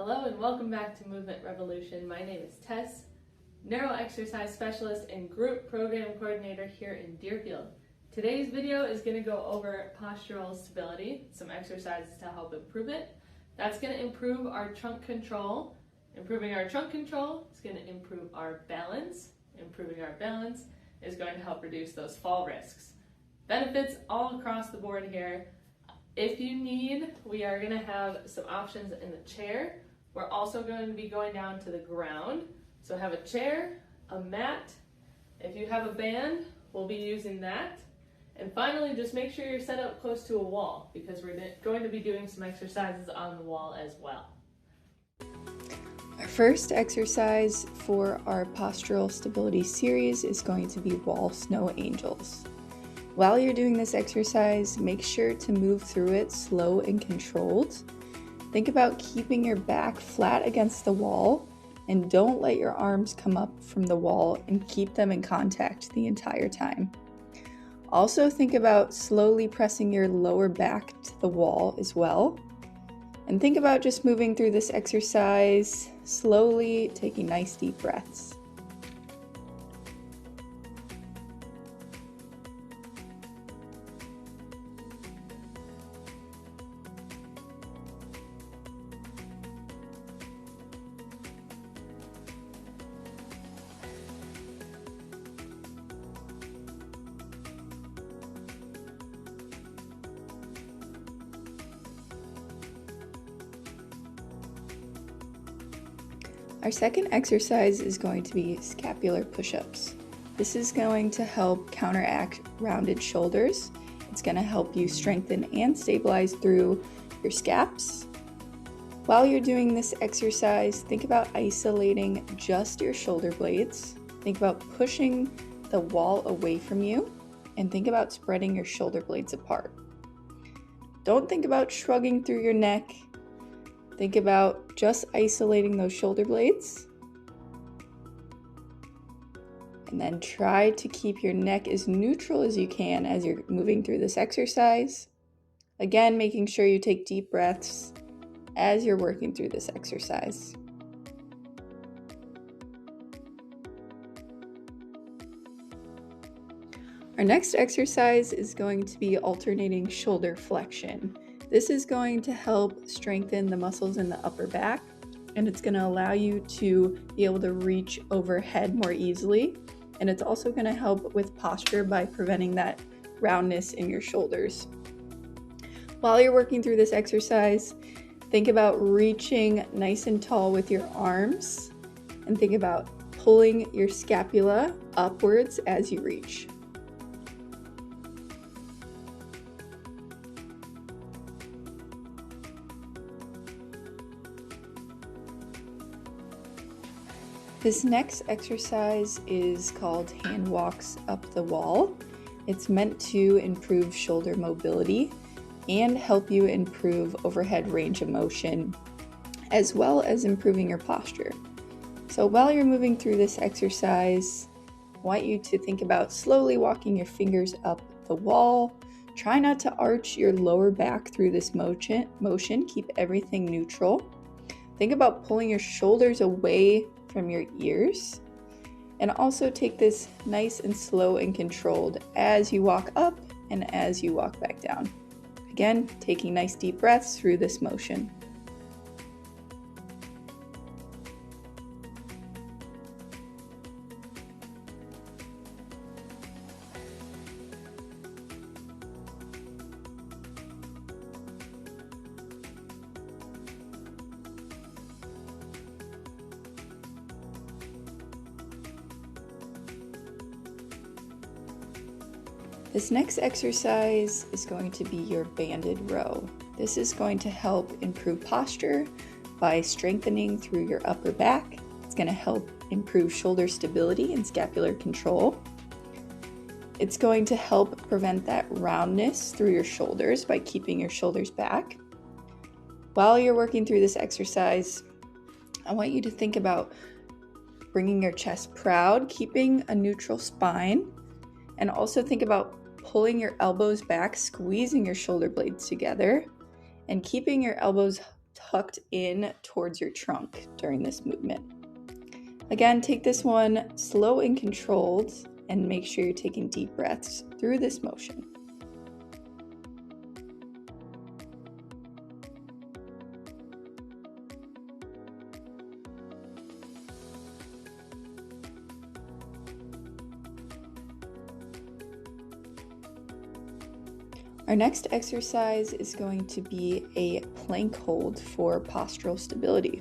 Hello and welcome back to Movement Revolution. My name is Tess, Neuro Exercise Specialist and Group Program Coordinator here in Deerfield. Today's video is going to go over postural stability, some exercises to help improve it. That's going to improve our trunk control. Improving our trunk control is going to improve our balance. Improving our balance is going to help reduce those fall risks. Benefits all across the board here. If you need, we are going to have some options in the chair. We're also going to be going down to the ground. So have a chair, a mat. If you have a band, we'll be using that. And finally, just make sure you're set up close to a wall because we're going to be doing some exercises on the wall as well. Our first exercise for our postural stability series is going to be wall snow angels. While you're doing this exercise, make sure to move through it slow and controlled. Think about keeping your back flat against the wall and don't let your arms come up from the wall and keep them in contact the entire time. Also think about slowly pressing your lower back to the wall as well. And think about just moving through this exercise slowly, taking nice deep breaths. Our second exercise is going to be scapular push-ups. This is going to help counteract rounded shoulders. It's going to help you strengthen and stabilize through your scaps. While you're doing this exercise, think about isolating just your shoulder blades. Think about pushing the wall away from you and think about spreading your shoulder blades apart. Don't think about shrugging through your neck. Think about just isolating those shoulder blades. And then try to keep your neck as neutral as you can as you're moving through this exercise. Again, making sure you take deep breaths as you're working through this exercise. Our next exercise is going to be alternating shoulder flexion. This is going to help strengthen the muscles in the upper back, and it's going to allow you to be able to reach overhead more easily. And it's also going to help with posture by preventing that roundness in your shoulders. While you're working through this exercise, think about reaching nice and tall with your arms, and think about pulling your scapula upwards as you reach. This next exercise is called hand walks up the wall. It's meant to improve shoulder mobility and help you improve overhead range of motion, as well as improving your posture. So while you're moving through this exercise, I want you to think about slowly walking your fingers up the wall. Try not to arch your lower back through this motion. Keep everything neutral. Think about pulling your shoulders away from your ears, and also take this nice and slow and controlled as you walk up and as you walk back down. Again, taking nice deep breaths through this motion. This next exercise is going to be your banded row. This is going to help improve posture by strengthening through your upper back. It's going to help improve shoulder stability and scapular control. It's going to help prevent that roundness through your shoulders by keeping your shoulders back. While you're working through this exercise, I want you to think about bringing your chest proud, keeping a neutral spine, and also think about pulling your elbows back, squeezing your shoulder blades together, and keeping your elbows tucked in towards your trunk during this movement. Again, take this one slow and controlled and make sure you're taking deep breaths through this motion. Our next exercise is going to be a plank hold for postural stability.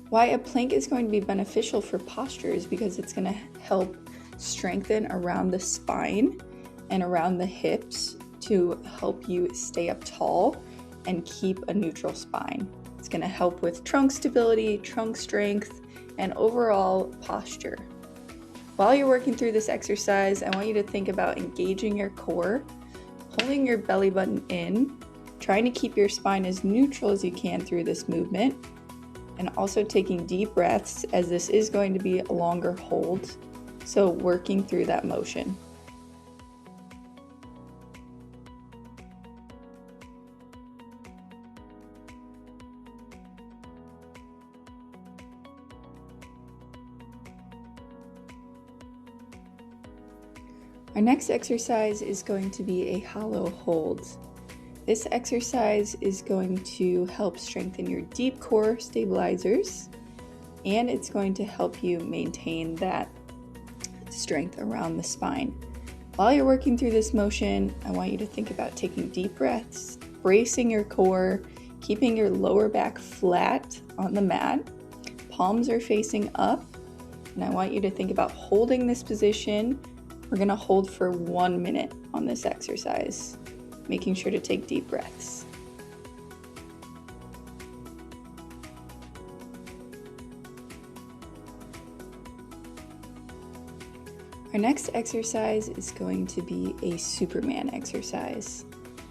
Why a plank is going to be beneficial for posture is because it's going to help strengthen around the spine and around the hips to help you stay up tall and keep a neutral spine. It's going to help with trunk stability, trunk strength, and overall posture. While you're working through this exercise, I want you to think about engaging your core, holding your belly button in, trying to keep your spine as neutral as you can through this movement, and also taking deep breaths as this is going to be a longer hold, so working through that motion. Our next exercise is going to be a hollow hold. This exercise is going to help strengthen your deep core stabilizers, and it's going to help you maintain that strength around the spine. While you're working through this motion, I want you to think about taking deep breaths, bracing your core, keeping your lower back flat on the mat. Palms are facing up, and I want you to think about holding this position. We're going to hold for 1 minute on this exercise, making sure to take deep breaths. Our next exercise is going to be a Superman exercise.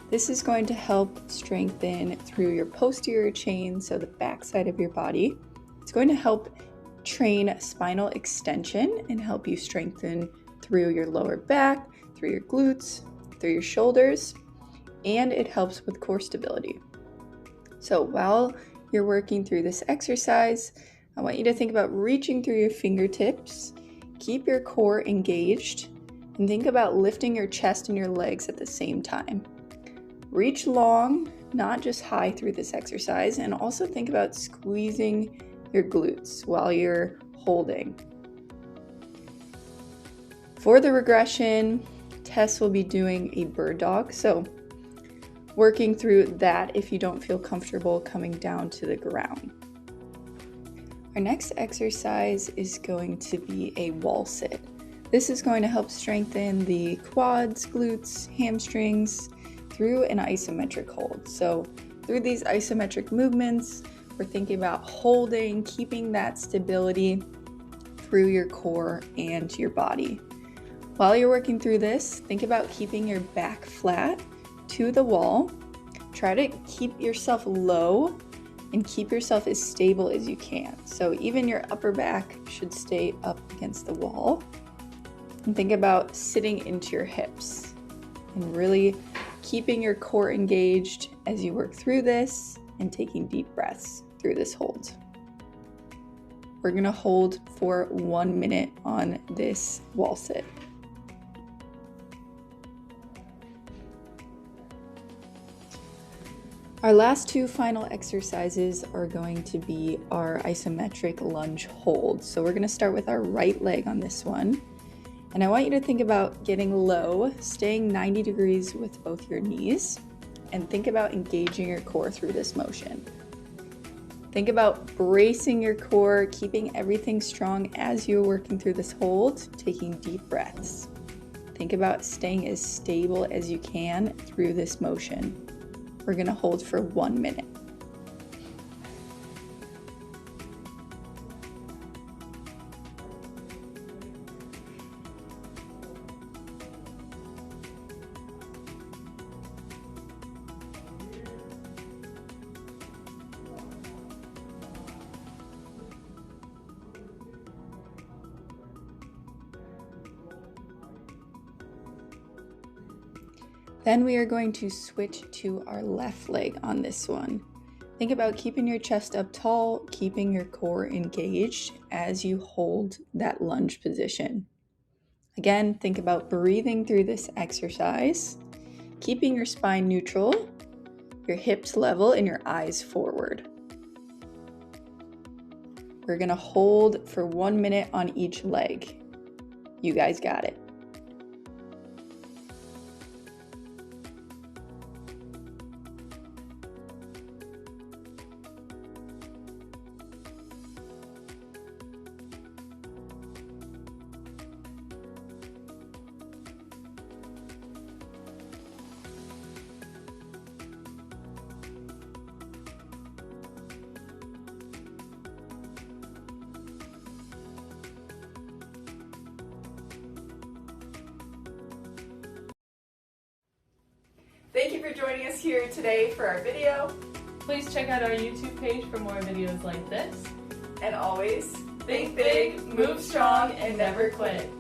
This is going to help strengthen through your posterior chain, so the back side of your body. It's going to help train spinal extension and help you strengthen through your lower back, through your glutes, through your shoulders, and it helps with core stability. So while you're working through this exercise, I want you to think about reaching through your fingertips, keep your core engaged, and think about lifting your chest and your legs at the same time. Reach long, not just high through this exercise, and also think about squeezing your glutes while you're holding. For the regression, Tess will be doing a bird dog, so working through that if you don't feel comfortable coming down to the ground. Our next exercise is going to be a wall sit. This is going to help strengthen the quads, glutes, hamstrings through an isometric hold. So through these isometric movements, we're thinking about holding, keeping that stability through your core and your body. While you're working through this, think about keeping your back flat to the wall. Try to keep yourself low and keep yourself as stable as you can. So even your upper back should stay up against the wall. And think about sitting into your hips and really keeping your core engaged as you work through this and taking deep breaths through this hold. We're gonna hold for 1 minute on this wall sit. Our last two final exercises are going to be our isometric lunge hold. So we're going to start with our right leg on this one. And I want you to think about getting low, staying 90 degrees with both your knees, and think about engaging your core through this motion. Think about bracing your core, keeping everything strong as you're working through this hold, taking deep breaths. Think about staying as stable as you can through this motion. We're going to hold for 1 minute. Then we are going to switch to our left leg on this one. Think about keeping your chest up tall, keeping your core engaged as you hold that lunge position. Again, think about breathing through this exercise, keeping your spine neutral, your hips level, and your eyes forward. We're gonna hold for 1 minute on each leg. You guys got it. Thank you for joining us here today for our video. Please check out our YouTube page for more videos like this. And always, think big, move strong, and never quit.